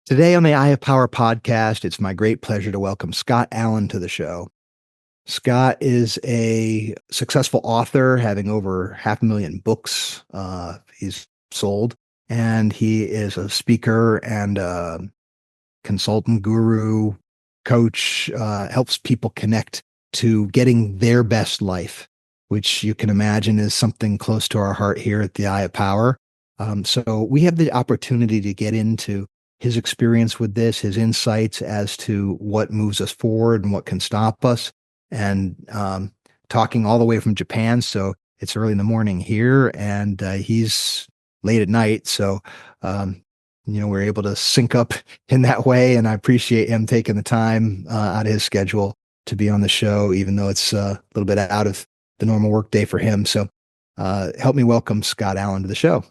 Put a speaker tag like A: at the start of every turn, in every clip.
A: Today on the Eye of Power podcast, it's my great pleasure to welcome Scott Allan to the show. Scott is a successful author, having over 500,000 books he's sold, and he is a speaker and a consultant, guru, coach, helps people connect to getting their best life, which you can imagine is something close to our heart here at the Eye of Power. So we have the opportunity to get into his experience with this, his insights as to what moves us forward and what can stop us, and talking all the way from Japan. So it's early in the morning here, and he's late at night. So, we're able to sync up in that way. And I appreciate him taking the time out of his schedule to be on the show, even though it's a little bit out of the normal workday for him. So help me welcome Scott Allan to the show.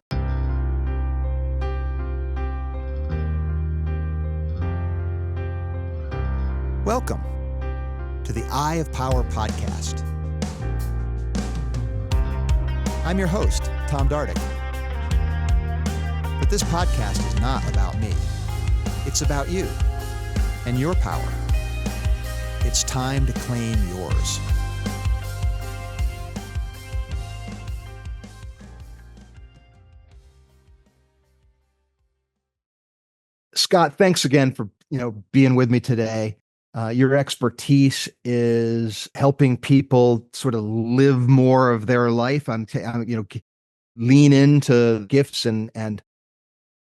A: Welcome to the Eye of Power podcast. I'm your host, Tom Dardick. But this podcast is not about me. It's about you and your power. It's time to claim yours. Scott, thanks again for being with me today. Your expertise is helping people sort of live more of their life. Lean into gifts and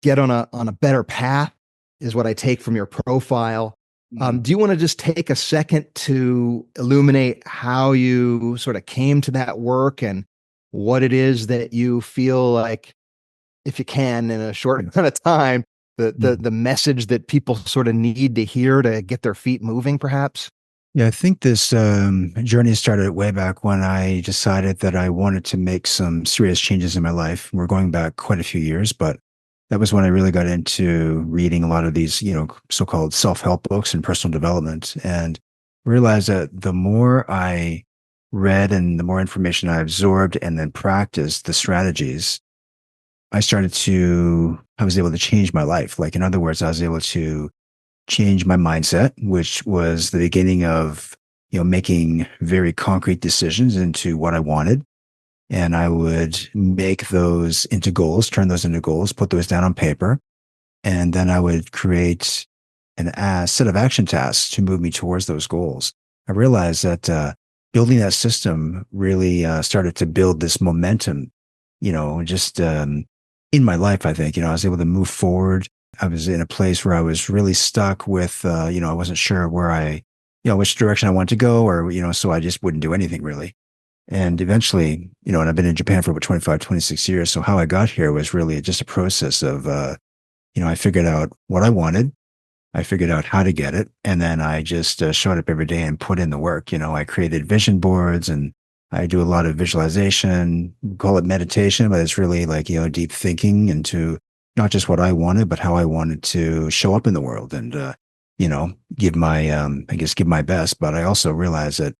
A: get on a better path is what I take from your profile. Do you want to just take a second to illuminate how you sort of came to that work and what it is that you feel like, if you can, in a short amount of time, the message that people sort of need to hear to get their feet moving, perhaps?
B: Yeah, I think this journey started way back when I decided that I wanted to make some serious changes in my life. We're going back quite a few years, but that was when I really got into reading a lot of these, so-called self-help books and personal development, and realized that the more I read and the more information I absorbed and then practiced the strategies, I was able to change my life. Like, in other words, I was able to change my mindset, which was the beginning of, making very concrete decisions into what I wanted. And I would make those into goals, turn those into goals, put those down on paper. And then I would create a set of action tasks to move me towards those goals. I realized that building that system really started to build this momentum, just in my life. I think, I was able to move forward. I was in a place where I was really stuck with, I wasn't sure which direction I wanted to go, or, so I just wouldn't do anything really. And eventually, and I've been in Japan for about 25, 26 years. So how I got here was really just a process of, I figured out what I wanted. I figured out how to get it. And then I just showed up every day and put in the work. I created vision boards, and I do a lot of visualization, call it meditation, but it's really like, deep thinking into not just what I wanted, but how I wanted to show up in the world and, give my best. But I also realized that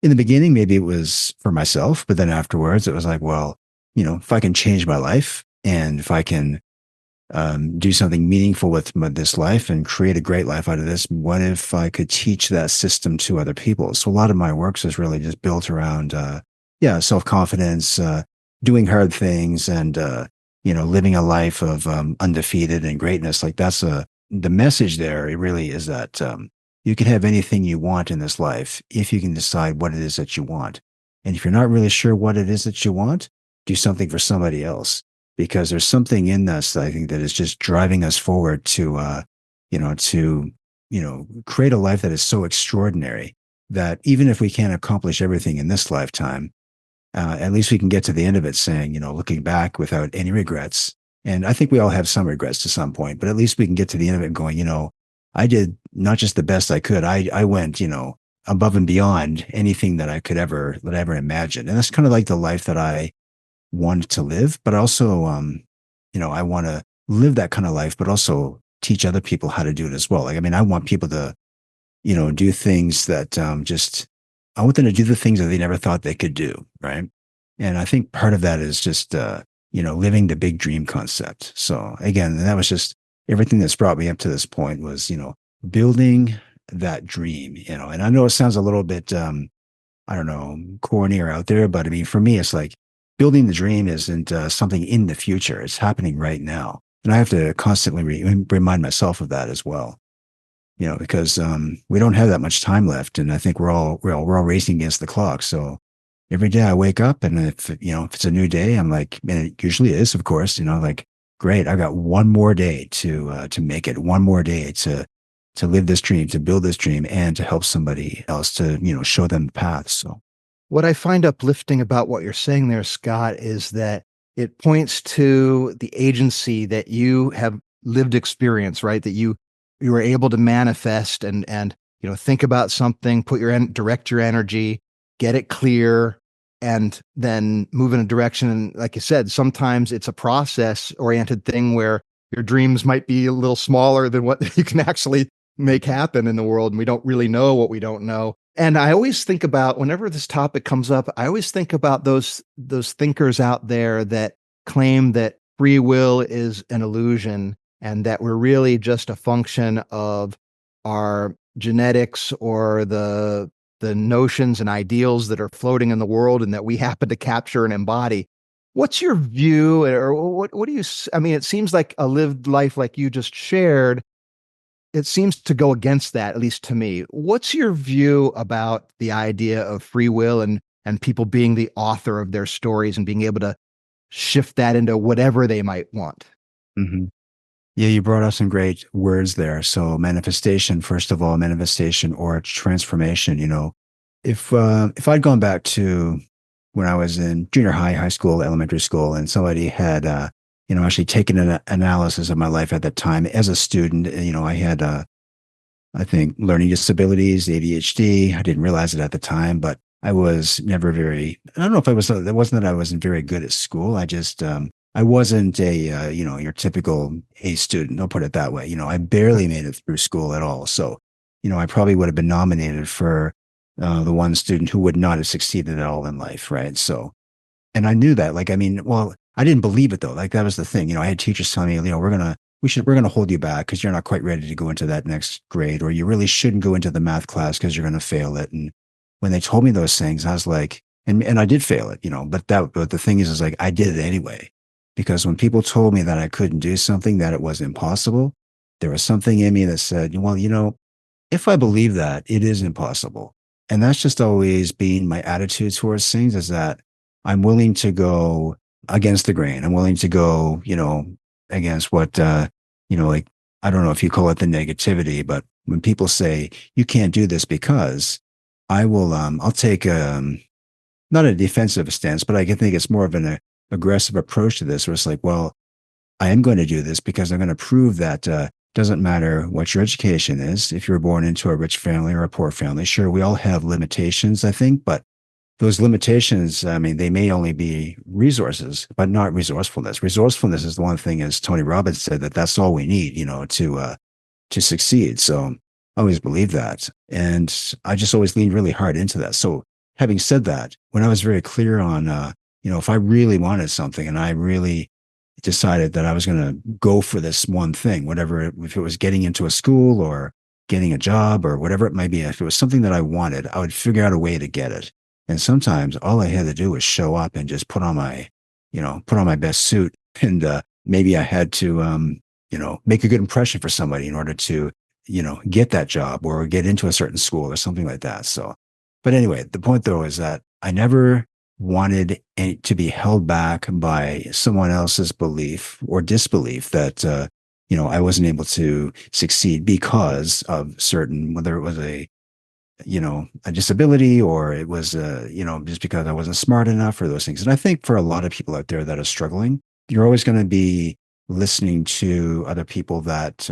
B: in the beginning, maybe it was for myself, but then afterwards it was like, well, if I can change my life, and if I can do something meaningful with this life and create a great life out of this, what if I could teach that system to other people? So a lot of my works is really just built around, self-confidence, doing hard things, and, living a life of undefeated and greatness. Like, that's the message there. It really is that you can have anything you want in this life if you can decide what it is that you want. And if you're not really sure what it is that you want, do something for somebody else, because there's something in us, I think, that is just driving us forward to create a life that is so extraordinary that even if we can't accomplish everything in this lifetime, at least we can get to the end of it saying, looking back without any regrets. And I think we all have some regrets to some point, but at least we can get to the end of it and going, I did not just the best I could. I went, above and beyond anything that I could ever imagine. And that's kind of like the life that I wanted to live. But also, I want to live that kind of life, but also teach other people how to do it as well. Like, I want people to, do things that I want them to do the things that they never thought they could do. Right. And I think part of that is just, living the big dream concept. So again, that was just everything that's brought me up to this point was, building that dream, and I know it sounds a little bit, I don't know, corny or out there, but I mean, for me, it's like building the dream isn't something in the future. It's happening right now. And I have to constantly remind myself of that as well, because we don't have that much time left. And I think we're all racing against the clock. So every day I wake up and if it's a new day, I'm like, and it usually is, of course, like, great, I got one more day to make it, one more day to live this dream, to build this dream, and to help somebody else to, show them the path. So,
A: What I find uplifting about what you're saying there, Scott, is that it points to the agency that you have lived experience, right? That you were able to manifest and think about something, direct your energy, get it clear, and then move in a direction. And like you said, sometimes it's a process oriented thing where your dreams might be a little smaller than what you can actually make happen in the world, and we don't really know what we don't know. And I always think about, whenever this topic comes up, I always think about those thinkers out there that claim that free will is an illusion and that we're really just a function of our genetics or the notions and ideals that are floating in the world and that we happen to capture and embody. What's your view, or what do you, I mean, it seems like a lived life like you just shared, it seems to go against that, at least to me. What's your view about the idea of free will and people being the author of their stories and being able to shift that into whatever they might want?
B: mhm. Yeah, you brought up some great words there. So manifestation, first of all, manifestation or transformation. If I'd gone back to when I was in junior high, high school, elementary school, and somebody had actually taken an analysis of my life at that time as a student, I had I think learning disabilities, ADHD. I didn't realize it at the time, but I was never very, I don't know if I was, it wasn't that I wasn't very good at school. I just, I wasn't a, your typical A student. I'll put it that way. I barely made it through school at all. So, I probably would have been nominated for the one student who would not have succeeded at all in life. Right. So, and I knew that, like, I mean, well, I didn't believe it though. Like that was the thing. I had teachers telling me, we're going to hold you back because you're not quite ready to go into that next grade, or you really shouldn't go into the math class because you're going to fail it. And when they told me those things, I was like, and I did fail it, but the thing is like, I did it anyway, because when people told me that I couldn't do something, that it was impossible, there was something in me that said, well, if I believe that, it is impossible. And that's just always been my attitude towards things, is that I'm willing to go against the grain. I'm willing to go, against what, like, I don't know if you call it the negativity, but when people say you can't do this, because I'll take, not a defensive stance, but I can think it's more of an aggressive approach to this, where it's like, well, I am going to do this because I'm going to prove that, doesn't matter what your education is. If you're born into a rich family or a poor family, sure, we all have limitations, I think, but those limitations, I mean, they may only be resources, but not resourcefulness. Resourcefulness is the one thing, as Tony Robbins said, that's all we need, to succeed. So I always believe that. And I just always leaned really hard into that. So having said that, when I was very clear on, if I really wanted something and I really decided that I was going to go for this one thing, whatever, if it was getting into a school or getting a job or whatever it might be, if it was something that I wanted, I would figure out a way to get it. And sometimes all I had to do was show up and just put on my best suit. And maybe I had to, make a good impression for somebody in order to, get that job or get into a certain school or something like that. So, but anyway, the point though is that I never wanted to be held back by someone else's belief or disbelief that, I wasn't able to succeed because of certain, whether it was a disability, or it was, just because I wasn't smart enough, or those things. And I think for a lot of people out there that are struggling, you're always going to be listening to other people that,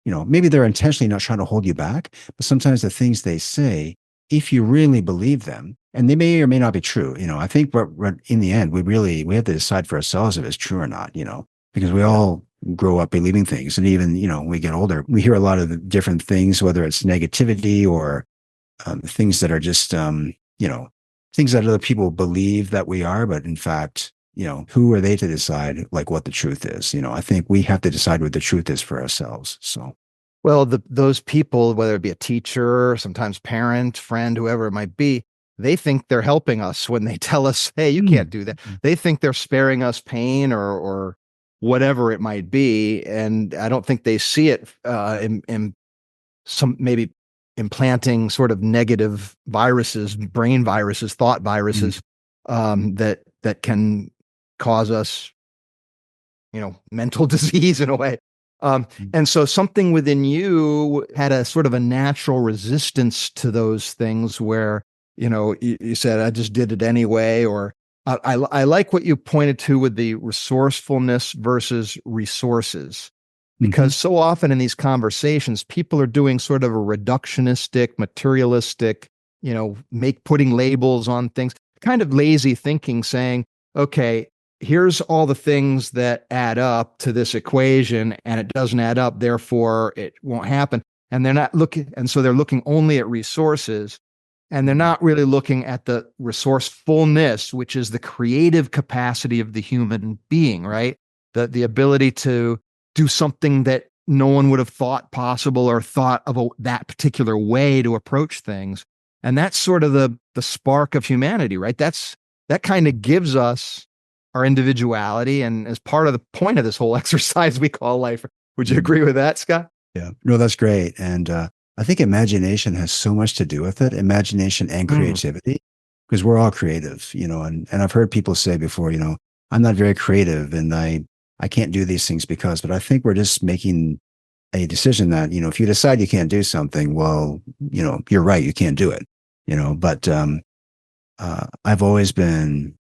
B: maybe they're intentionally not trying to hold you back, but sometimes the things they say, if you really believe them, and they may or may not be true, I think what in the end, we have to decide for ourselves if it's true or not, because we all grow up believing things. And even, when we get older, we hear a lot of the different things, whether it's negativity or things that are just, things that other people believe that we are, but in fact, who are they to decide like what the truth is? I think we have to decide what the truth is for ourselves. So,
A: Well, those people, whether it be a teacher, sometimes parent, friend, whoever it might be, they think they're helping us when they tell us, "Hey, you
B: mm,
A: can't do that." They think they're sparing us pain or whatever it might be, and I don't think they see it in some maybe implanting sort of negative viruses, brain viruses, thought
B: mm,
A: viruses that can cause us mental disease in a way.
B: mm,
A: And so something within you had a sort of a natural resistance to those things where, you said, I just did it anyway. Or I like what you pointed to with the resourcefulness versus resources,
B: mhm,
A: because so often in these conversations, people are doing sort of a reductionistic, materialistic, putting labels on things, kind of lazy thinking, saying, okay, here's all the things that add up to this equation and it doesn't add up, therefore it won't happen. And they're not looking, and so they're looking only at resources, and they're
B: mm,
A: not really looking at the resourcefulness, which is the creative capacity of the human being, right? The ability to do something that no one would have thought possible or thought of that particular way to approach things. And that's sort of the spark of humanity, right? That kind of gives us our individuality, and as part of the point of this whole exercise we call life. Would you
B: mm.
A: agree with that, Scott?
B: Yeah. No, that's great. And I think imagination has so much to do with it, imagination and
A: Mm.
B: creativity, because we're all creative, and I've heard people say before, I'm not very creative and I can't do these things because, but I think we're just making a decision that, if you decide you can't do something, well, you're right, you can't do it, but I've always been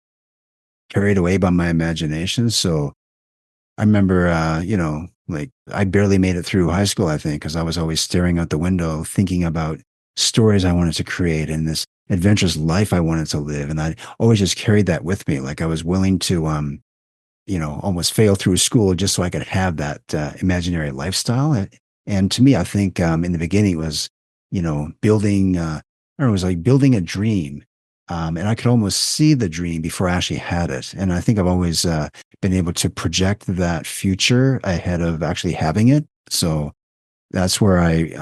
B: carried away by my imagination. So I remember, like I barely made it through high school, I think, because I was always staring out the window, thinking about stories I wanted to create and this adventurous life I wanted to live. And I always just carried that with me. Like I was willing to, almost fail through school just so I could have that imaginary lifestyle. And to me, I think in the beginning it was, building, I don't know, it was like building a dream. And I could almost see the dream before I actually had it. And I think I've always been able to project that future ahead of actually having it. So that's where I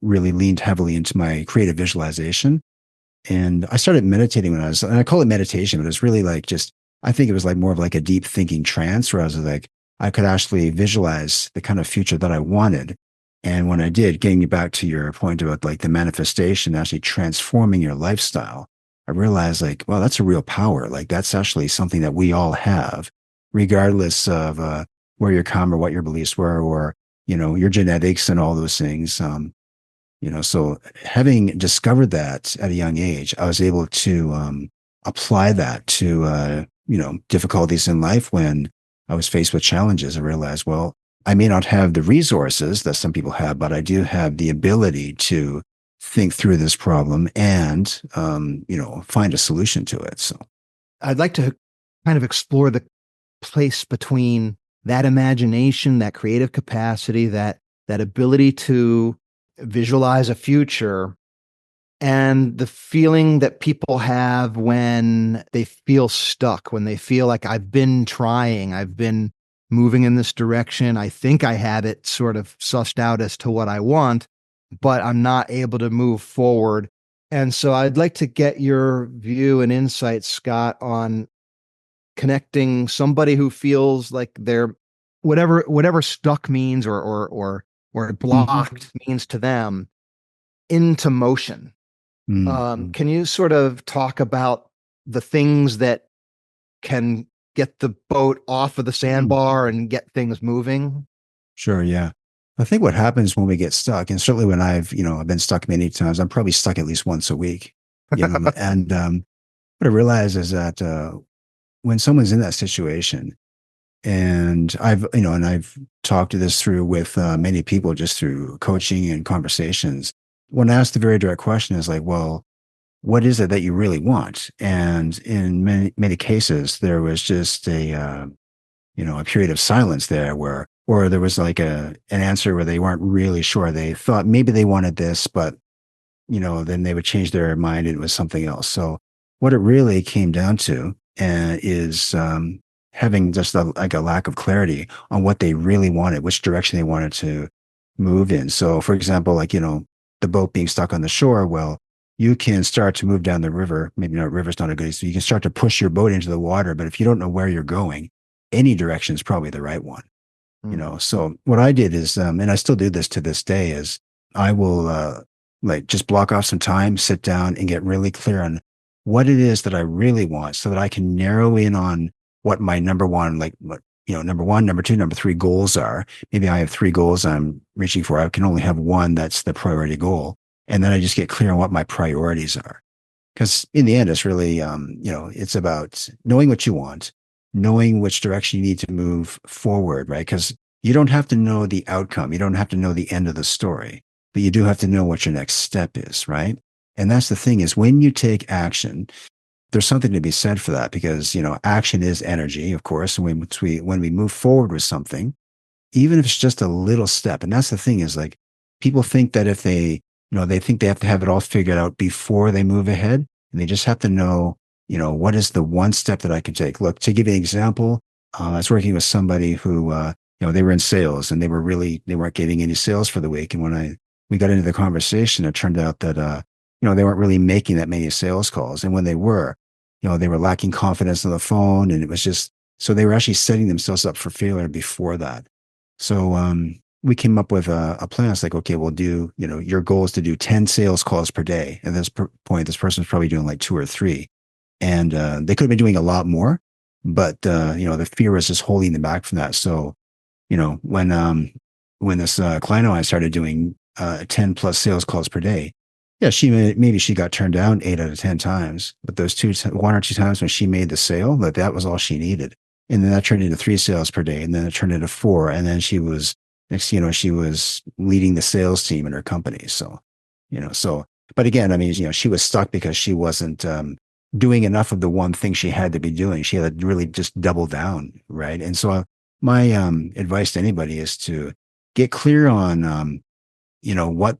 B: really leaned heavily into my creative visualization. And I started meditating and I call it meditation, but it's really like just, I think it was like more of like a deep thinking trance where I was like, I could actually visualize the kind of future that I wanted. And when I did, getting you back to your point about like the manifestation, actually transforming your lifestyle, I realized like, well, that's a real power. Like that's actually something that we all have, regardless of where you come or what your beliefs were, or, your genetics and all those things. So having discovered that at a young age, I was able to apply that to difficulties in life when I was faced with challenges. I realized, well, I may not have the resources that some people have, but I do have the ability to think through this problem and find a solution to it. So,
A: I'd like to kind of explore the place between that imagination, that creative capacity, that ability to visualize a future, and the feeling that people have when they feel stuck, when they feel like I've been trying, I've been moving in this direction. I think I have it sort of sussed out as to what I want, but I'm not able to move forward. And so I'd like to get your view and insight, Scott, on connecting somebody who feels like they're whatever stuck means or
B: mhm.
A: blocked means to them into motion.
B: Mm.
A: Can you sort of talk about the things that can get the boat off of the
B: Mm.
A: sandbar and get things moving?
B: Sure, yeah. I think what happens when we get stuck, and certainly when I've been stuck many times, I'm probably stuck at least once a week, and what I realize is that when someone's in that situation, and I've talked to this through with many people just through coaching and conversations. When asked the very direct question is like, well, what is it that you really want? And in many cases, there was just a period of silence there where, or there was like an answer where they weren't really sure. They thought maybe they wanted this, but then they would change their mind and it was something else. So what it really came down to is having just like a lack of clarity on what they really wanted, which direction they wanted to move in. So, for example, like, the boat being stuck on the shore, well, you can start to move down the river. Maybe not river's not a good, so you can start to push your boat into the water. But if you don't know where you're going, any direction is probably the right one.
A: Mm.
B: So what I did is, and I still do this to this day, is I will like just block off some time, sit down, and get really clear on what it is that I really want, so that I can narrow in on what my number one, like what number one, number two, number three goals are. Maybe I have three goals I'm reaching for. I can only have one that's the priority goal, and then I just get clear on what my priorities are. Because in the end, it's really, it's about knowing what you want, knowing which direction you need to move forward, right? Because you don't have to know the outcome. You don't have to know the end of the story, but you do have to know what your next step is, right? And that's the thing, is when you take action, there's something to be said for that, because, action is energy, of course. And when we move forward with something, even if it's just a little step. And that's the thing, is like, people think that if they think they have to have it all figured out before they move ahead. And they just have to know, what is the one step that I can take? Look, to give you an example, I was working with somebody who, they were in sales, and they weren't getting any sales for the week. And when we got into the conversation, it turned out that, they weren't really making that many sales calls. And when they were, they were lacking confidence on the phone. And it was just, so they were actually setting themselves up for failure before that. So we came up with a plan. It's like, okay, we'll do, your goal is to do 10 sales calls per day. At this point, this person's probably doing like two or three. And they could have been doing a lot more, but, the fear was just holding them back from that. So, when this client of mine started doing 10 plus sales calls per day, yeah, maybe she got turned down 8 out of 10 times, but those one or two times when she made the sale, that was all she needed. And then that turned into 3 sales per day. And then it turned into 4. And then she was leading the sales team in her company. So, but again, I mean, she was stuck because she wasn't doing enough of the one thing she had to be doing. She had to really just double down. Right. And so my advice to anybody is to get clear on, what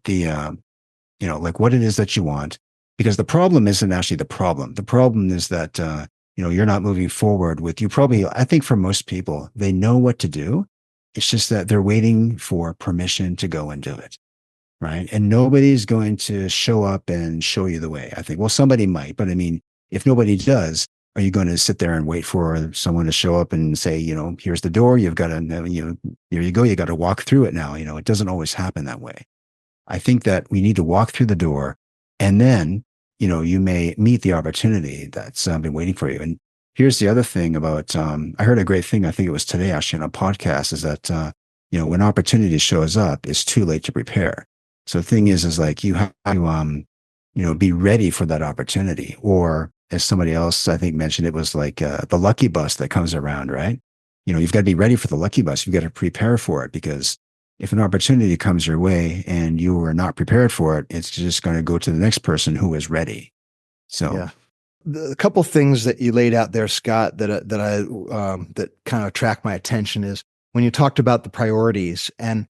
B: like what it is that you want, because the problem isn't actually the problem. The problem is that, you're not moving forward with, I think for most people, they know what to do. It's just that they're waiting for permission to go and do it. Right. And nobody's going to show up and show you the way. I think, well, somebody might, but I mean, if nobody does, are you going to sit there and wait for someone to show up and say, here's the door, you've got to, here you go, you got to walk through it now. It doesn't always happen that way. I think that we need to walk through the door, and then, you may meet the opportunity that's been waiting for you. And here's the other thing about, I heard a great thing, I think it was today actually on a podcast, is that, when opportunity shows up, it's too late to prepare. So the thing is like, you have to, be ready for that opportunity. Or as somebody else, I think, mentioned, it was like the lucky bus that comes around, right? You've got to be ready for the lucky bus. You've got to prepare for it, because if an opportunity comes your way and you are not prepared for it, it's just going to go to the next person who is ready. So,
A: Yeah. The couple things that you laid out there, Scott, that kind of attract my attention is when you talked about the priorities. And,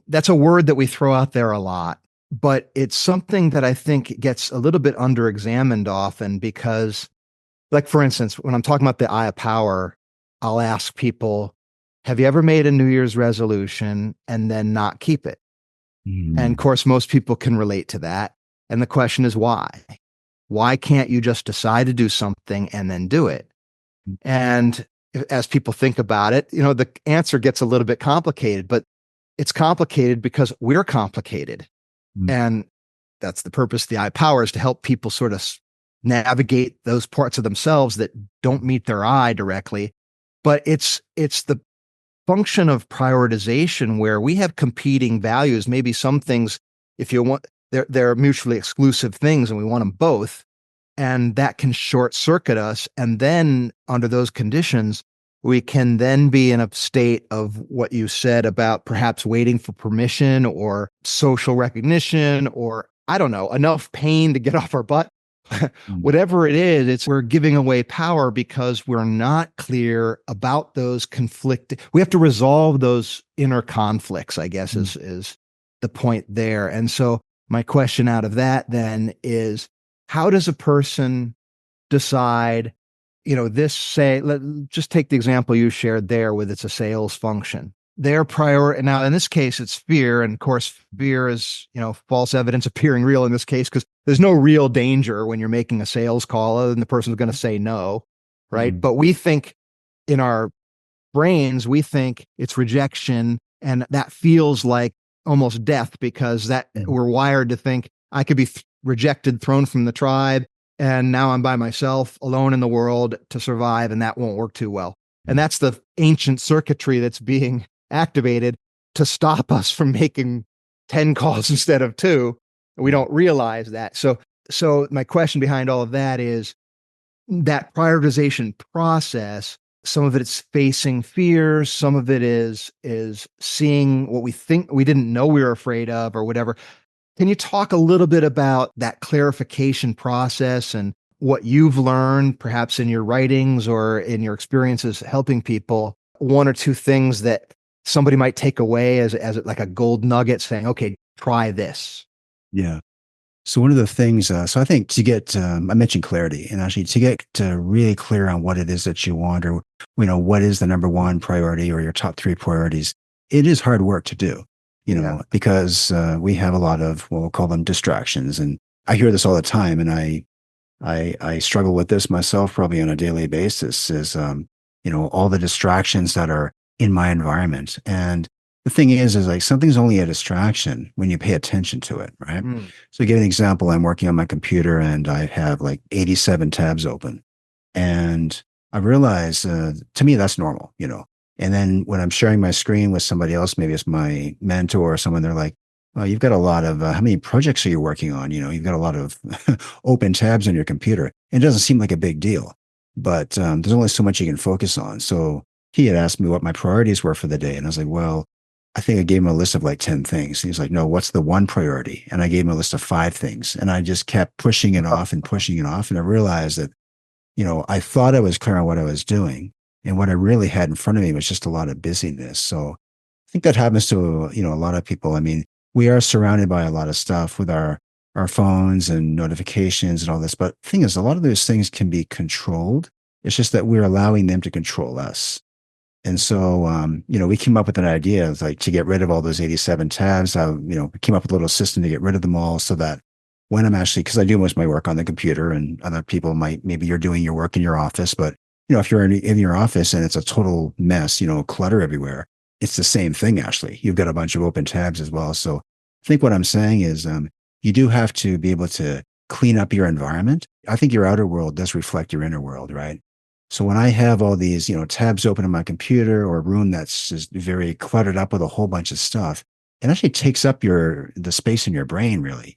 A: that's a word that we throw out there a lot, but it's something that I think gets a little bit under-examined often, because, like, for instance, when I'm talking about the eye of power, I'll ask people, have you ever made a New Year's resolution and then not keep it? And of course, most people can relate to that. And the question is, why? Why can't you just decide to do something and then do it? And as people think about it, the answer gets a little bit complicated, but it's complicated because we're complicated. And that's the purpose of the eye power, is to help people sort of navigate those parts of themselves that don't meet their eye directly. But it's the function of prioritization where we have competing values. Maybe some things, if you want, they're mutually exclusive things, and we want them both. And that can short circuit us. And then under those conditions, we can then be in a state of what you said about perhaps waiting for permission or social recognition, or I don't know, enough pain to get off our butt. Whatever it is, we're giving away power because we're not clear about those conflict. We have to resolve those inner conflicts, I guess, is the point there. And so my question out of that then is, how does a person decide this just take the example you shared there with it's a sales function. Their priority now, in this case, it's fear. And of course, fear is, false evidence appearing real in this case, because there's no real danger when you're making a sales call other than the person's going to say no. Right.
B: Mhm.
A: But we think in our brains, we think it's rejection. And that feels like almost death because that
B: Mhm.
A: we're wired to think I could be rejected, thrown from the tribe. And now I'm by myself, alone in the world to survive. And that won't work too well. And that's the ancient circuitry that's being activated to stop us from making 10 calls instead of two. We
B: Mhm.
A: don't realize that. So my question behind all of that is that prioritization process. Some of it is facing fears, some of it is seeing what we think we didn't know we were afraid of or whatever. Can you talk a little bit about that clarification process and what you've learned, perhaps in your writings or in your experiences helping people? One or two things that somebody might take away as like a gold nugget, saying, "Okay, try this."
B: Yeah. So one of the things, so I think to get, I mentioned clarity, and actually to get really clear on what it is that you want, or what is the number one priority or your top three priorities, it is hard work to do,
A: Yeah.
B: because we have a lot of, well, we'll call them distractions, and I hear this all the time, and I struggle with this myself probably on a daily basis. Is all the distractions that are in my environment, and the thing is like something's only a distraction when you pay attention to it, right?
A: Mm.
B: So, to give an example, I'm working on my computer and I have like 87 tabs open. And I realize to me, that's normal. And then when I'm sharing my screen with somebody else, maybe it's my mentor or someone, they're like, well, you've got a lot of, how many projects are you working on? You've got a lot of open tabs on your computer. It doesn't seem like a big deal, but there's only so much you can focus on. So he had asked me what my priorities were for the day. And I was like, well, I think I gave him a list of like 10 things. He's like, no, what's the one priority? And I gave him a list of 5 things. And I just kept pushing it off and pushing it off. And I realized that, I thought I was clear on what I was doing. And what I really had in front of me was just a lot of busyness. So I think that happens to, a lot of people. I mean, we are surrounded by a lot of stuff with our phones and notifications and all this. But the thing is, a lot of those things can be controlled. It's just that we're allowing them to control us. And so, we came up with an idea of like to get rid of all those 87 tabs. We came up with a little system to get rid of them all so that when I'm actually, because I do most of my work on the computer and other people maybe you're doing your work in your office, but, if you're in your office and it's a total mess, clutter everywhere, it's the same thing, actually. You've got a bunch of open tabs as well. So I think what I'm saying is you do have to be able to clean up your environment. I think your outer world does reflect your inner world, right? So when I have all these, tabs open on my computer or a room that's just very cluttered up with a whole bunch of stuff, it actually takes up the space in your brain, really.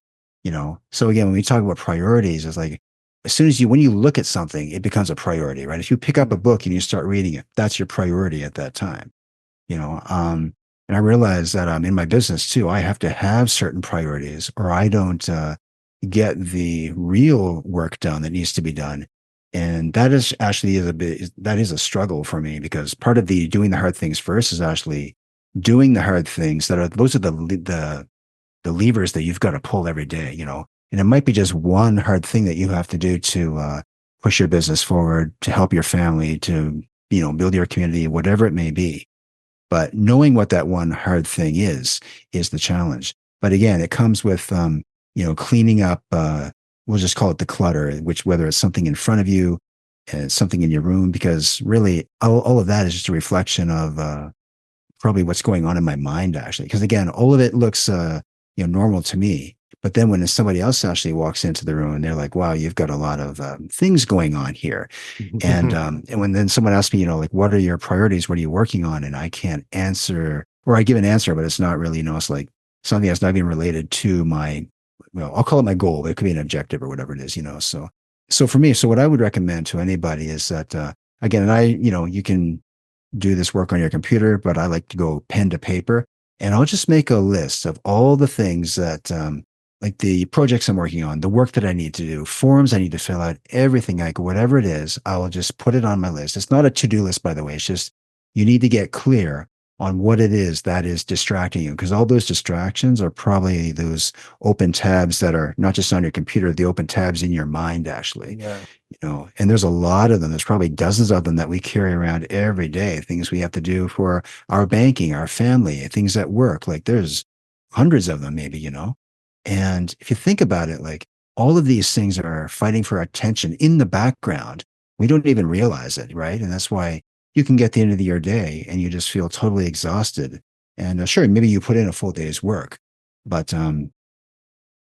B: So again, when we talk about priorities, it's like as soon as when you look at something, it becomes a priority, right? If you pick up a book and you start reading it, that's your priority at that time, you know. And I realize that in my business too, I have to have certain priorities, or I don't get the real work done that needs to be done. And that is actually that is a struggle for me, because part of the doing the hard things first is actually doing the hard things those are the levers that you've got to pull every day. And it might be just one hard thing that you have to do to push your business forward, to help your family, to build your community, whatever it may be. But knowing what that one hard thing is the challenge. But again, it comes with cleaning up. We'll just call it the clutter, which whether it's something in front of you and something in your room, because really all of that is just a reflection of probably what's going on in my mind, actually. Because again, all of it looks normal to me. But then when somebody else actually walks into the room and they're like, wow, you've got a lot of things going on here. And when then someone asks me, like, what are your priorities? What are you working on? And I can't answer, or I give an answer, but it's not really, it's like something that's not even related to I'll call it my goal, but it could be an objective or whatever it is. So for me, so what I would recommend to anybody is that, again, and you can do this work on your computer, but I like to go pen to paper, and I'll just make a list of all the things that, like the projects I'm working on, the work that I need to do, forms I need to fill out, everything, like whatever it is, I will just put it on my list. It's not a to-do list, by the way. It's just, you need to get clear on what it is that is distracting you. Because all those distractions are probably those open tabs that are not just on your computer, the open tabs in your mind, actually.
A: Yeah.
B: And there's a lot of them. There's probably dozens of them that we carry around every day, things we have to do for our banking, our family, things at work. Like there's hundreds of them, maybe. And if you think about it, like all of these things are fighting for attention in the background. We don't even realize it, right? And that's why you can get the end of your day and you just feel totally exhausted. And sure, maybe you put in a full day's work, but and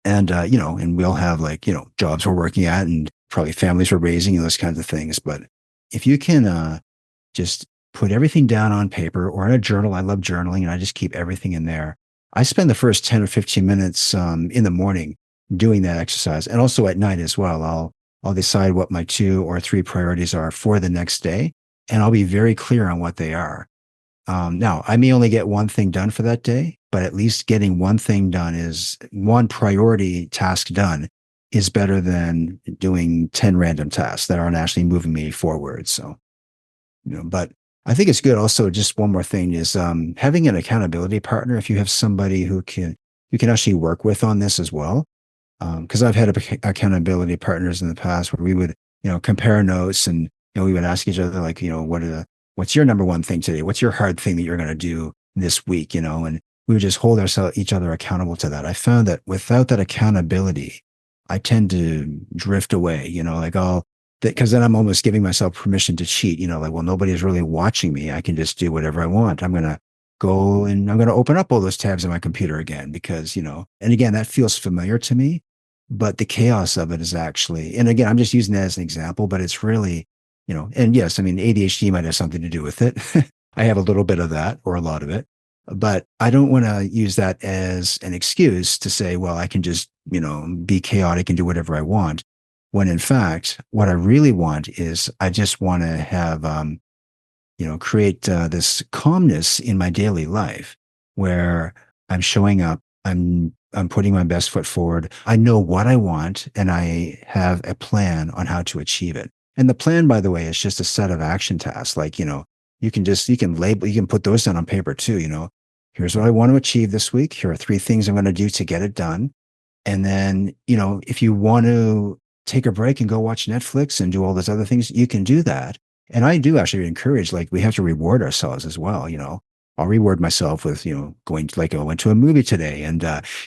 B: we'll have like jobs we're working at and probably families we're raising and those kinds of things. But if you can just put everything down on paper or in a journal, I love journaling and I just keep everything in there. I spend the first 10 or 15 minutes in the morning doing that exercise, and also at night as well. I'll decide what my 2 or 3 priorities are for the next day, and I'll be very clear on what they are. Now, I may only get one thing done for that day, but at least getting one thing done, is one priority task done, is better than doing 10 random tasks that aren't actually moving me forward. So, but I think it's good. Also, just one more thing is having an accountability partner. If you have somebody who you can actually work with on this as well, because I've had accountability partners in the past where we would compare notes, and we would ask each other like what's your number one thing today? What's your hard thing that you're going to do this week? And we would just hold each other accountable to that. I found that without that accountability, I tend to drift away. Like because then I'm almost giving myself permission to cheat. Like, well, nobody's really watching me. I can just do whatever I want. I'm going to go and I'm going to open up all those tabs on my computer again because, and again, that feels familiar to me, but the chaos of it is actually, and again, I'm just using that as an example, but it's really, and yes, I mean, ADHD might have something to do with it. I have a little bit of that or a lot of it, but I don't want to use that as an excuse to say, well, I can just, be chaotic and do whatever I want. When in fact, what I really want is I just want to have, create this calmness in my daily life where I'm showing up, I'm putting my best foot forward. I know what I want and I have a plan on how to achieve it. And the plan, by the way, is just a set of action tasks. Like, you can put those down on paper too. Here's what I want to achieve this week. Here are 3 things I'm going to do to get it done. And then, if you want to take a break and go watch Netflix and do all those other things, you can do that. And I do actually encourage, like, we have to reward ourselves as well. I'll reward myself with, going to, like, I went to a movie today and,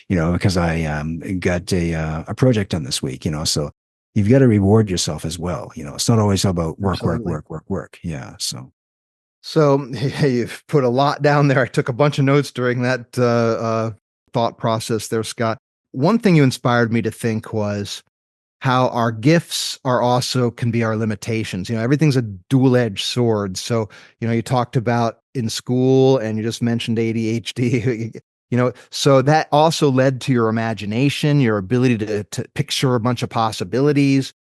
B: because I got a project done this week, so you've got to reward yourself as well. It's not always about work, work,
A: Absolutely.
B: work, work, work. Yeah.
A: So you've put a lot down there. I took a bunch of notes during that thought process there, Scott. One thing you inspired me to think was how our gifts are also can be our limitations. Everything's a dual-edged sword. So, you talked about in school and you just mentioned ADHD, so that also led to your imagination, your ability to picture a bunch of possibilities,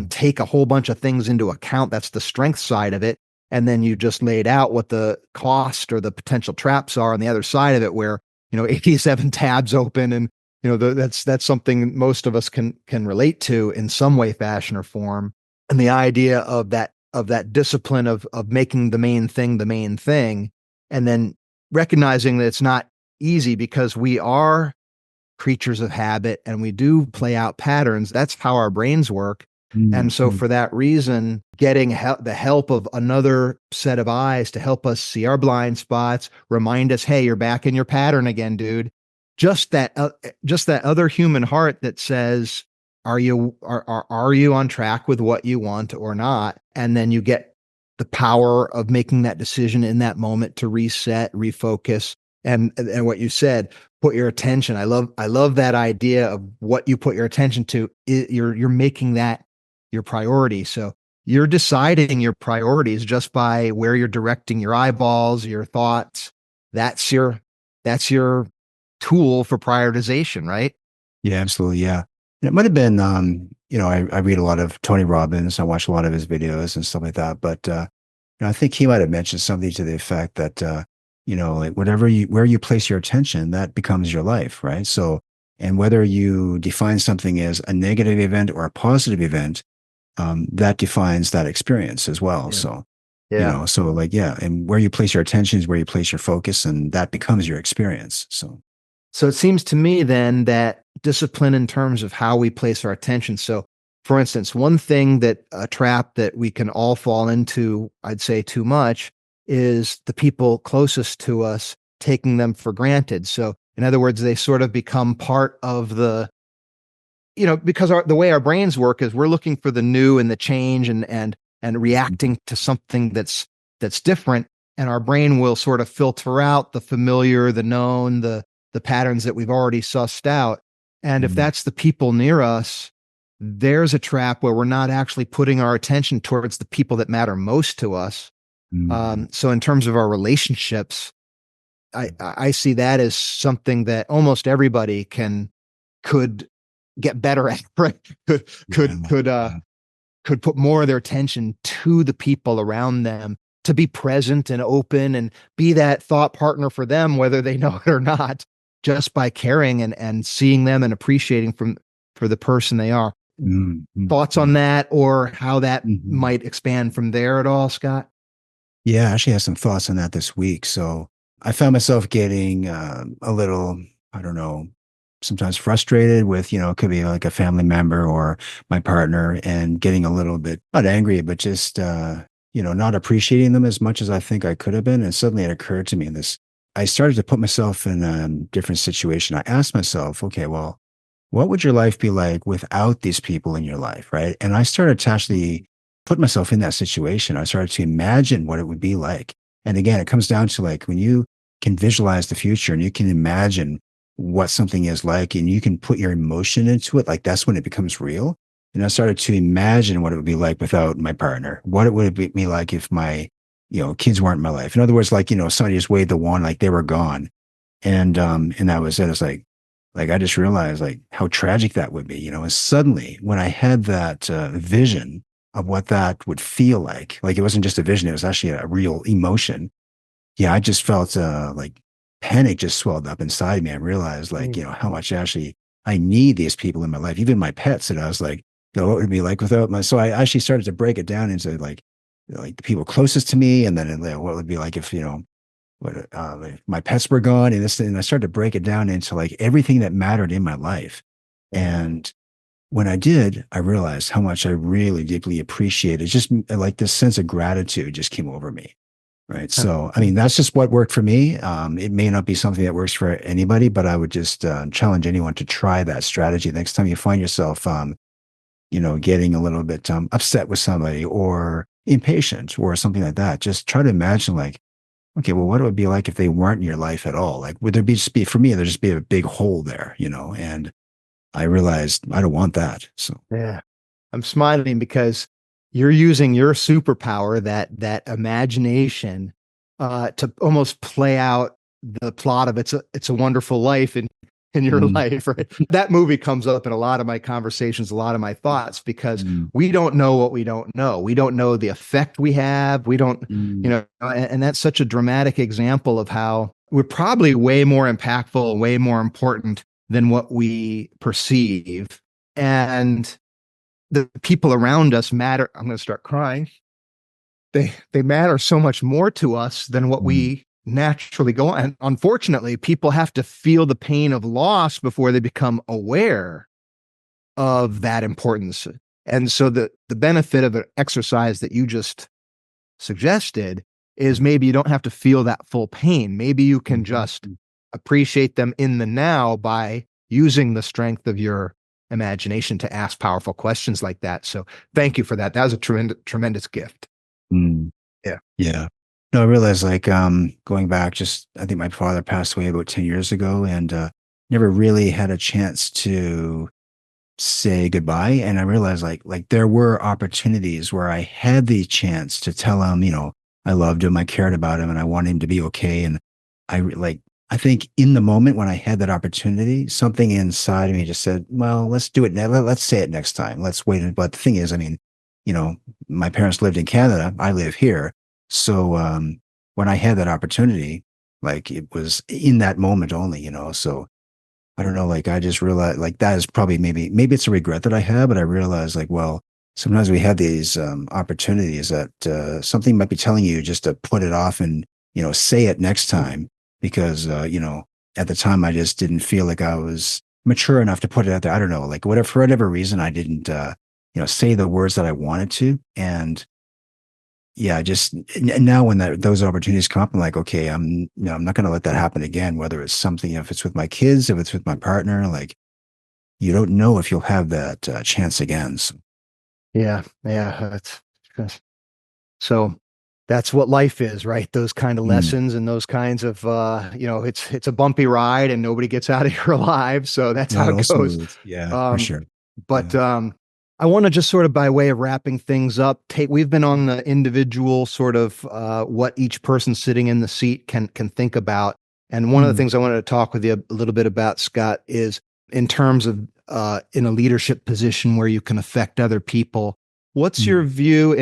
A: take a whole bunch of things into account. That's the strength side of it. And then you just laid out what the cost or the potential traps are on the other side of it, where, 87 tabs open and that's something most of us can relate to in some way, fashion, or form. And the idea of that discipline of making the main thing, and then recognizing that it's not easy because we are creatures of habit and we do play out patterns. That's how our brains work. And so
B: Mm-hmm.
A: for that reason, getting the help of another set of eyes to help us see our blind spots, remind us, hey, you're back in your pattern again, dude. Just that other human heart that says, are you on track with what you want or not? And then you get the power of making that decision in that moment to reset, refocus, and what you said, put your attention. I love that idea of what you put your attention to. You're making that your priority. So you're deciding your priorities just by where you're directing your eyeballs, your thoughts. That's your tool for prioritization, right?
B: Yeah, absolutely. Yeah. And it might have been, I read a lot of Tony Robbins. I watch a lot of his videos and stuff like that. But, I think he might have mentioned something to the effect that, like where you place your attention, that becomes your life. Right. So, and whether you define something as a negative event or a positive event, that defines that experience as well.
A: Yeah.
B: So,
A: Yeah.
B: So like, yeah, and where you place your attention is where you place your focus, and that becomes your experience. So,
A: So it seems to me then that discipline in terms of how we place our attention. So, for instance, one thing that a trap that we can all fall into, I'd say too much, is the people closest to us taking them for granted. So, in other words, they sort of become part of because the way our brains work is we're looking for the new and the change and reacting to something that's different, and our brain will sort of filter out the familiar, the known, the patterns that we've already sussed out. And if
B: mm,
A: that's the people near us, there's a trap where we're not actually putting our attention towards the people that matter most to us.
B: mm,
A: So in terms of our relationships, I see that as something that almost everybody could get better at, right? Could
B: yeah,
A: could could uh
B: yeah,
A: could put more of their attention to the people around them, to be present and open and be that thought partner for them, whether they know it or not, just by caring and seeing them and appreciating for the person they are.
B: mm, mm,
A: Thoughts on
B: mm,
A: that or how that
B: mhm.
A: might expand from there at all, Scott?
B: Yeah, I actually have some thoughts on that this week. So I found myself getting a little, I don't know, sometimes frustrated with, it could be like a family member or my partner, and getting a little bit, not angry, but just, not appreciating them as much as I think I could have been. And suddenly it occurred to me I started to put myself in a different situation. I asked myself, okay, well, what would your life be like without these people in your life? Right. And I started to actually put myself in that situation. I started to imagine what it would be like. And again, it comes down to like when you can visualize the future and you can imagine what something is like and you can put your emotion into it, like that's when it becomes real. And I started to imagine what it would be like without my partner. What it would be like if my, kids weren't in my life. In other words, like, somebody just waved the wand, like they were gone. And that was it. It's like I just realized like how tragic that would be, and suddenly when I had that vision of what that would feel like it wasn't just a vision, it was actually a real emotion. Yeah, I just felt like panic just swelled up inside me. I realized like,
A: Mm.
B: how much actually I need these people in my life, even my pets. And I was like, what would it be like without my, so I actually started to break it down into like the people closest to me. And then what would it be like if, what like, my pets were gone, and I started to break it down into like everything that mattered in my life.
A: Yeah.
B: And when I did, I realized how much I really deeply appreciated just like this sense of gratitude just came over me. Right.
A: Huh.
B: So, I mean, that's just what worked for me. It may not be something that works for anybody, but I would just challenge anyone to try that strategy. Next time you find yourself, getting a little bit upset with somebody or impatient or something like that, just try to imagine like, okay, well, what it would be like if they weren't in your life at all? Like, would there be just be for me? There'd just be a big hole there, And I realized I don't want that. So,
A: Yeah. I'm smiling because you're using your superpower, that imagination, to almost play out the plot of It's a Wonderful Life in your
B: mm,
A: life, right? That movie comes up in a lot of my conversations, a lot of my thoughts, because
B: mm,
A: we don't know what we don't know. We don't know the effect we have. We don't,
B: mm,
A: and that's such a dramatic example of how we're probably way more impactful, way more important than what we perceive. And the people around us matter. I'm going to start crying. They matter so much more to us than what
B: mm,
A: we naturally go on. And unfortunately, people have to feel the pain of loss before they become aware of that importance. And so the benefit of an exercise that you just suggested is maybe you don't have to feel that full pain. Maybe you can just
B: mm,
A: appreciate them in the now by using the strength of your imagination to ask powerful questions like that. So thank you for that. That was a tremendous gift.
B: mm.
A: Yeah.
B: Yeah. No, I realized like going back just I think my father passed away about 10 years ago, and never really had a chance to say goodbye. And I realized like there were opportunities where I had the chance to tell him, I loved him, I cared about him, and I wanted him to be okay. And like I think in the moment when I had that opportunity, something inside of me just said, well, let's do it now. Let's say it next time. Let's wait. But the thing is, I mean, you know, my parents lived in Canada. I live here. So when I had that opportunity, like it was in that moment only, So I don't know, like I just realized like that is probably maybe it's a regret that I have, but I realized like, well, sometimes we have these opportunities that something might be telling you just to put it off and, say it next time because, at the time I just didn't feel like I was mature enough to put it out there. I don't know, like whatever, for whatever reason, I didn't, say the words that I wanted to. And yeah, just and now when those opportunities come up, I'm like, okay, I'm not going to let that happen again. Whether it's something, if it's with my kids, if it's with my partner, like you don't know if you'll have that chance again. So,
A: Yeah, yeah. So that's what life is, right? Those kind of
B: mm,
A: lessons and those kinds of it's a bumpy ride and nobody gets out of here alive. So that's how
B: not
A: it
B: all
A: goes.
B: smooth. Yeah, for
A: Um,
B: sure.
A: but
B: Yeah.
A: I want to just sort of by way of wrapping things up, we've been on the individual sort of what each person sitting in the seat can think about. And one of the
B: Mm,
A: things I wanted to talk with you a little bit about, Scott, is in terms of in a leadership position where you can affect other people. What's your
B: mm,
A: view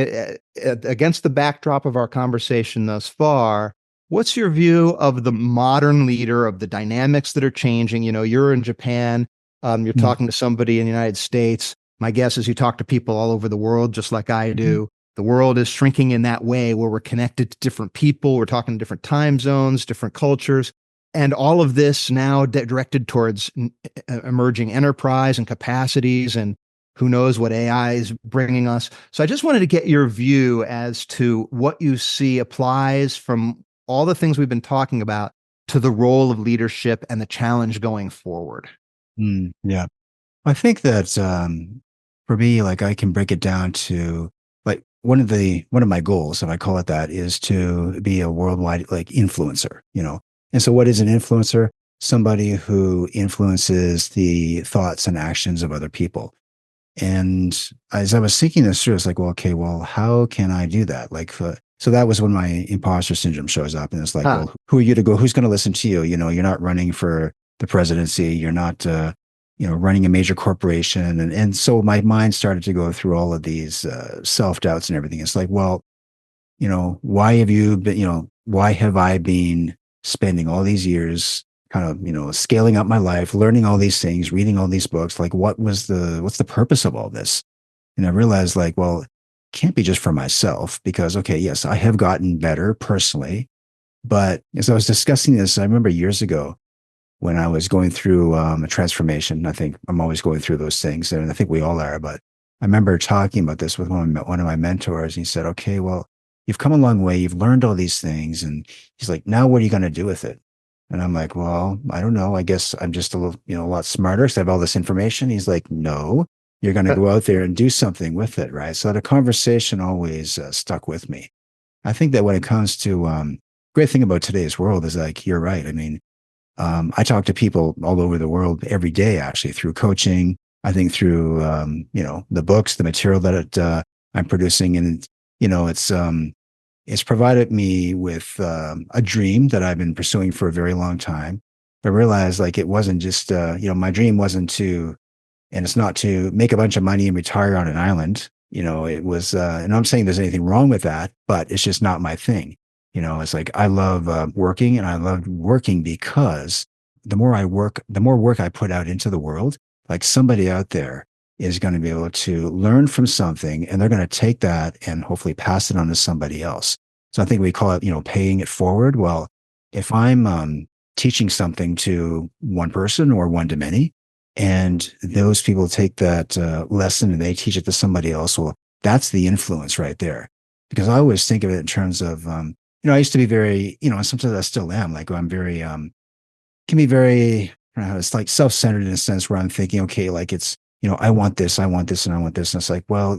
A: against the backdrop of our conversation thus far? What's your view of the modern leader, of the dynamics that are changing? You know, you're in Japan, you're
B: mm,
A: talking to somebody in the United States. My guess is you talk to people all over the world, just like I
B: mhm,
A: do. The world is shrinking in that way where we're connected to different people. We're talking to different time zones, different cultures. And all of this now directed towards emerging enterprise and capacities, and who knows what AI is bringing us. So I just wanted to get your view as to what you see applies from all the things we've been talking about to the role of leadership and the challenge going forward.
B: yeah. I think that for me, like I can break it down to like one of my goals, if I call it that, is to be a worldwide like influencer, And so what is an influencer? Somebody who influences the thoughts and actions of other people. And as I was thinking this through, it's like, well, okay, well, how can I do that? Like, so that was when my imposter syndrome shows up, and it's like,
A: Huh.
B: well, who are you to go? Who's going to listen to you? You're not running for the presidency. You're not, running a major corporation, and so my mind started to go through all of these self doubts and everything. It's like, well, why have you been, why have I been spending all these years kind of, scaling up my life, learning all these things, reading all these books? Like, what's the purpose of all this? And I realized, like, well, it can't be just for myself because, okay, yes, I have gotten better personally. But as I was discussing this, I remember years ago when I was going through a transformation. I think I'm always going through those things, and I think we all are. But I remember talking about this with one of my mentors. And he said, "Okay, well, you've come a long way. You've learned all these things." And he's like, "Now, what are you going to do with it?" And I'm like, "Well, I don't know. I guess I'm just a little, a lot smarter because I have all this information." He's like, "No, you're going to go out there and do something with it, right?" So the conversation always stuck with me. I think that when it comes to great thing about today's world is like you're right. I mean, I talk to people all over the world every day, actually, through coaching. I think through the books, the material that I'm producing, and it's provided me with a dream that I've been pursuing for a very long time. I realized like it wasn't just my dream wasn't to, and it's not to make a bunch of money and retire on an island. It was, and I'm saying there's anything wrong with that, but it's just not my thing. It's like I love working, and I love working because the more I work, the more work I put out into the world. Like somebody out there is going to be able to learn from something, and they're going to take that and hopefully pass it on to somebody else. So I think we call it, paying it forward. Well, if I'm teaching something to one person or one to many, and those people take that lesson and they teach it to somebody else, well, that's the influence right there. Because I always think of it in terms of I used to be very, and sometimes I still am, like I'm very can be very it's like self-centered in a sense where I'm thinking, okay, like it's, I want this, I want this, and I want this. And it's like, well,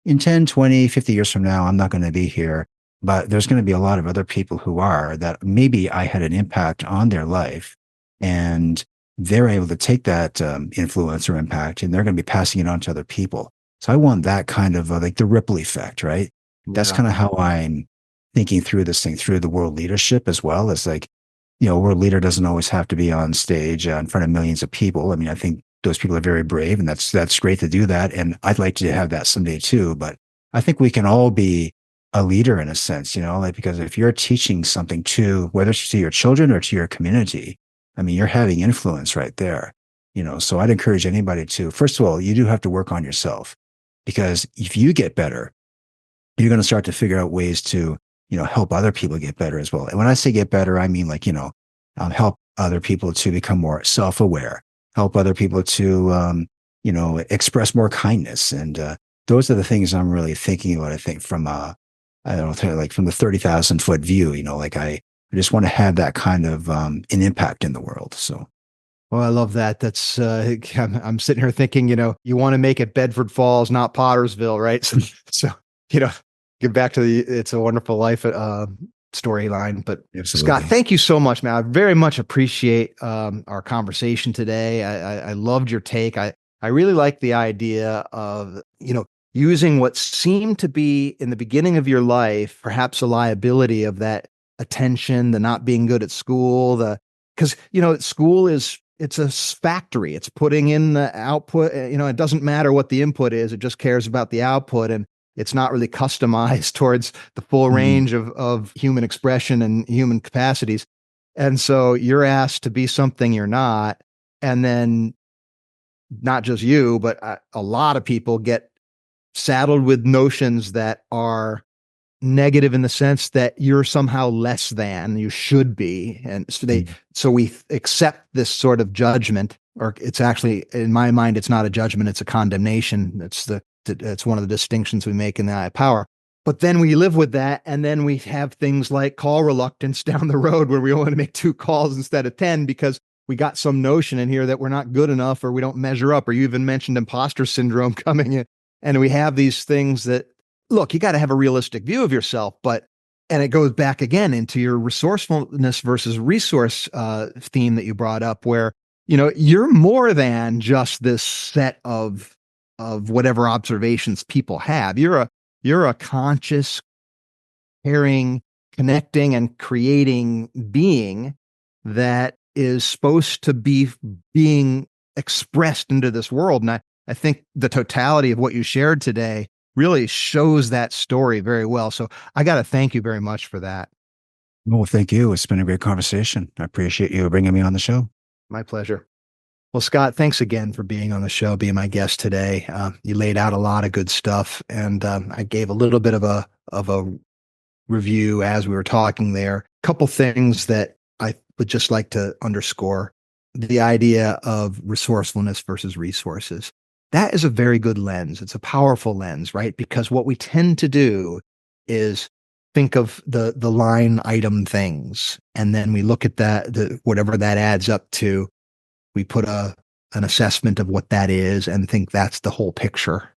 B: in 10, 20, 50 years from now, I'm not going to be here, but there's going to be a lot of other people who are, that maybe I had an impact on their life, and they're able to take that influence or impact, and they're going to be passing it on to other people. So I want that kind of like the ripple effect, right? That's
A: Yeah.
B: kind of how I'm thinking through this thing, through the world leadership as well. As like, a world leader doesn't always have to be on stage in front of millions of people. I mean, I think those people are very brave, and that's great to do that. And I'd like to have that someday too. But I think we can all be a leader in a sense, like because if you're teaching something to, whether it's to your children or to your community, I mean, you're having influence right there. So I'd encourage anybody to, first of all, you do have to work on yourself. because if you get better, you're going to start to figure out ways to, help other people get better as well. And when I say get better, I mean, like, help other people to become more self-aware, help other people to, express more kindness. And those are the things I'm really thinking about. I think from, I don't know, like from the 30,000 foot view, like I just want to have that kind of an impact in the world. So,
A: Well, I love that. That's I'm sitting here thinking, you want to make it Bedford Falls, not Pottersville, right? So, you know, get back to the It's a Wonderful Life storyline. But Scott,
B: absolutely.
A: thank you so much, man. I very much appreciate our conversation today. I loved your take. I really like the idea of, using what seemed to be in the beginning of your life, perhaps a liability of that attention, the not being good at school, because school it's a factory. It's putting in the output. It doesn't matter what the input is. It just cares about the output, and it's not really customized towards the full
B: Mhm.
A: range of human expression and human capacities. And so you're asked to be something you're not, and then not just you, but a lot of people get saddled with notions that are negative in the sense that you're somehow less than you should be, and
B: Mhm.
A: so we accept this sort of judgment, or it's actually, in my mind, it's not a judgment, it's a condemnation. It's one of the distinctions we make in the eye of power. But then we live with that, and then we have things like call reluctance down the road, where we only make 2 calls instead of 10 because we got some notion in here that we're not good enough, or we don't measure up, or you even mentioned imposter syndrome coming in. And we have these things that, look, you got to have a realistic view of yourself, and it goes back again into your resourcefulness versus resource theme that you brought up, where, you're more than just this set of whatever observations people have. You're a conscious, caring, connecting, and creating being that is supposed to be being expressed into this world. And I think the totality of what you shared today really shows that story very well. So I got to thank you very much for that.
B: Well, thank you. It's been a great conversation. I appreciate you bringing me on the show.
A: My pleasure. Well, Scott, thanks again for being on the show, being my guest today. You laid out a lot of good stuff, and I gave a little bit of a review as we were talking there. A couple things that I would just like to underscore: the idea of resourcefulness versus resources. That is a very good lens. It's a powerful lens, right? Because what we tend to do is think of the line item things, and then we look at whatever that adds up to. We put an assessment of what that is and think that's the whole picture.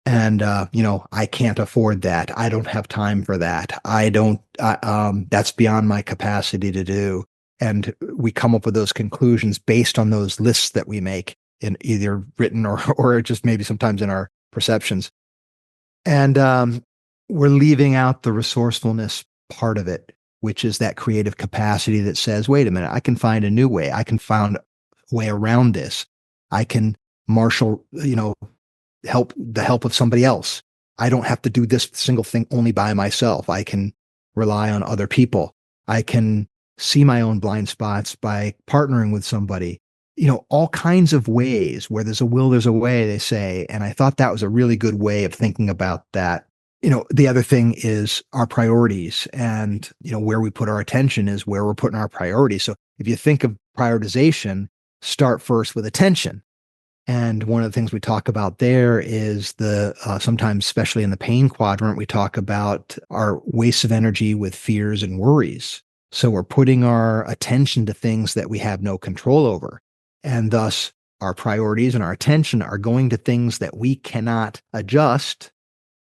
A: And I can't afford that. I don't have time for that. I don't. That's beyond my capacity to do. And we come up with those conclusions based on those lists that we make, in either written or just maybe sometimes in our perceptions. And we're leaving out the resourcefulness part of it, which is that creative capacity that says, wait a minute, I can find a new way. I can find a way around this. I can marshal, help of somebody else. I don't have to do this single thing only by myself. I can rely on other people. I can see my own blind spots by partnering with somebody. All kinds of ways. Where there's a will, there's a way, they say. And I thought that was a really good way of thinking about that. The other thing is our priorities, and, where we put our attention is where we're putting our priorities. So if you think of prioritization, start first with attention. And one of the things we talk about there is sometimes, especially in the pain quadrant, we talk about our waste of energy with fears and worries. So we're putting our attention to things that we have no control over. And thus, our priorities and our attention are going to things that we cannot adjust.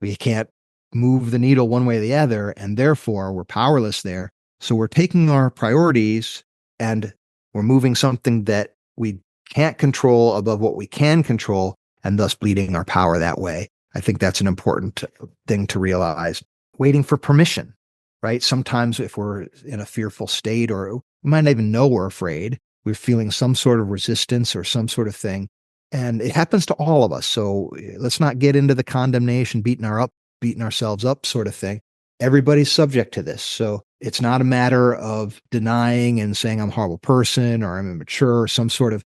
A: We can't move the needle one way or the other. And therefore, we're powerless there. So we're taking our priorities and we're moving something that we can't control above what we can control, and thus bleeding our power that way. I think that's an important thing to realize. Waiting for permission, right? Sometimes if we're in a fearful state, or we might not even know we're afraid, we're feeling some sort of resistance or some sort of thing. And it happens to all of us. So let's not get into the condemnation, beating ourselves up sort of thing. Everybody's subject to this. So it's not a matter of denying and saying I'm a horrible person or I'm immature or some sort of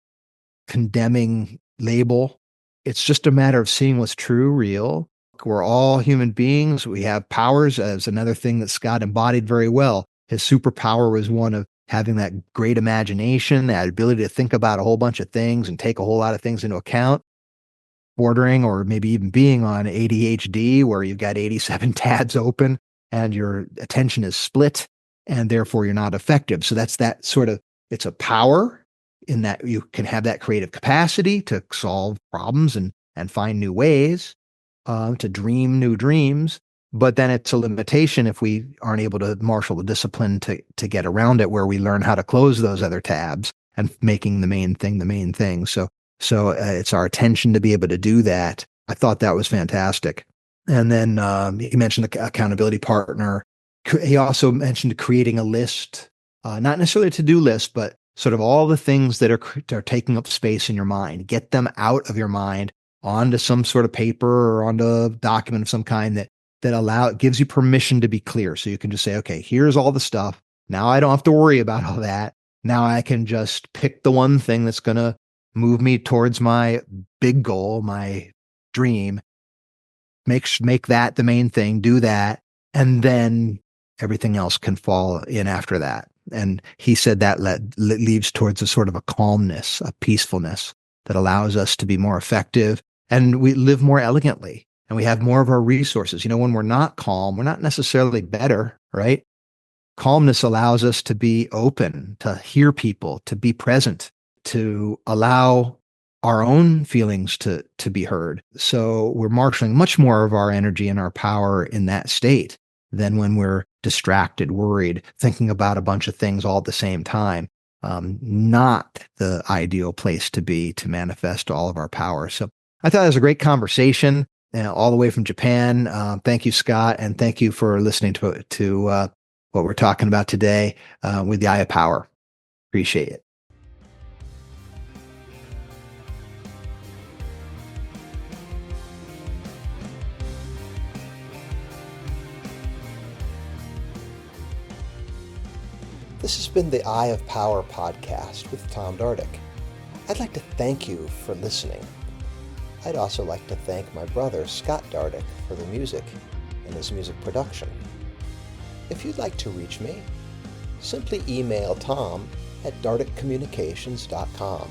A: condemning label. It's just a matter of seeing what's true, real. We're all human beings. We have powers, as another thing that Scott embodied very well. His superpower was one of having that great imagination, that ability to think about a whole bunch of things and take a whole lot of things into account, bordering or maybe even being on ADHD, where you've got 87 tabs open and your attention is split, and therefore you're not effective. So that's that sort of, it's a power in that you can have that creative capacity to solve problems and find new ways, to dream new dreams. But then it's a limitation if we aren't able to marshal the discipline to get around it, where we learn how to close those other tabs and making the main thing the main thing. So it's our attention to be able to do that. I thought that was fantastic. And then he mentioned the accountability partner. He also mentioned creating a list, not necessarily a to-do list, but sort of all the things that are taking up space in your mind. Get them out of your mind onto some sort of paper or onto a document of some kind that gives you permission to be clear. So you can just say, okay, here's all the stuff. Now I don't have to worry about all that. Now I can just pick the one thing that's going to move me towards my big goal, my dream, make that the main thing, do that, and then everything else can fall in after that. And he said that leads towards a sort of a calmness, a peacefulness that allows us to be more effective, and we live more elegantly, and we have more of our resources. When we're not calm, we're not necessarily better, right? Calmness allows us to be open, to hear people, to be present, to allow our own feelings to be heard. So we're marshaling much more of our energy and our power in that state than when we're distracted, worried, thinking about a bunch of things all at the same time. Not the ideal place to be to manifest all of our power. So I thought it was a great conversation, all the way from Japan. Thank you, Scott, and thank you for listening to what we're talking about today with the Eye of Power. Appreciate it. This has been the Eye of Power podcast with Tom Dardick. I'd like to thank you for listening. I'd also like to thank my brother, Scott Dardick, for the music and his music production. If you'd like to reach me, simply email Tom at dardickcommunications.com.